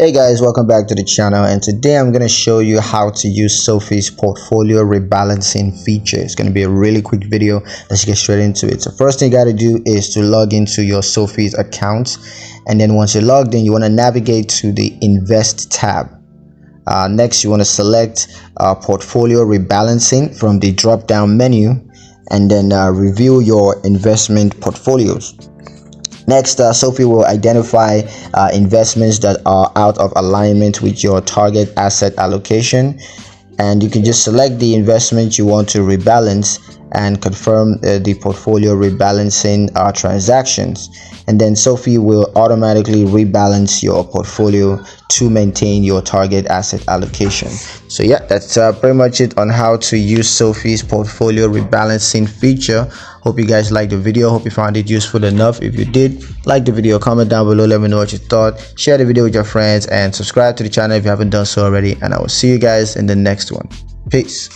Hey guys, welcome back to the channel, and today I'm going to show you how to use Sofi's portfolio rebalancing feature. It's going to be a really quick video. Let's get straight into it. So first thing you got to do is to log into your Sofi's account, and then once you're logged in, you want to navigate to the Invest tab. Next, you want to select portfolio rebalancing from the drop down menu, and then review your investment portfolios. Next, Sofi will identify investments that are out of alignment with your target asset allocation, and you can just select the investment you want to rebalance and confirm the portfolio rebalancing transactions, and then Sofi will automatically rebalance your portfolio to maintain your target asset allocation. So yeah, that's pretty much it on how to use Sofi's portfolio rebalancing feature. Hope you guys liked the video. Hope you found it useful enough. If you did, like the video, comment down below, let me know what you thought, share the video with your friends, and subscribe to the channel if you haven't done so already, and I will see you guys in the next one. Peace.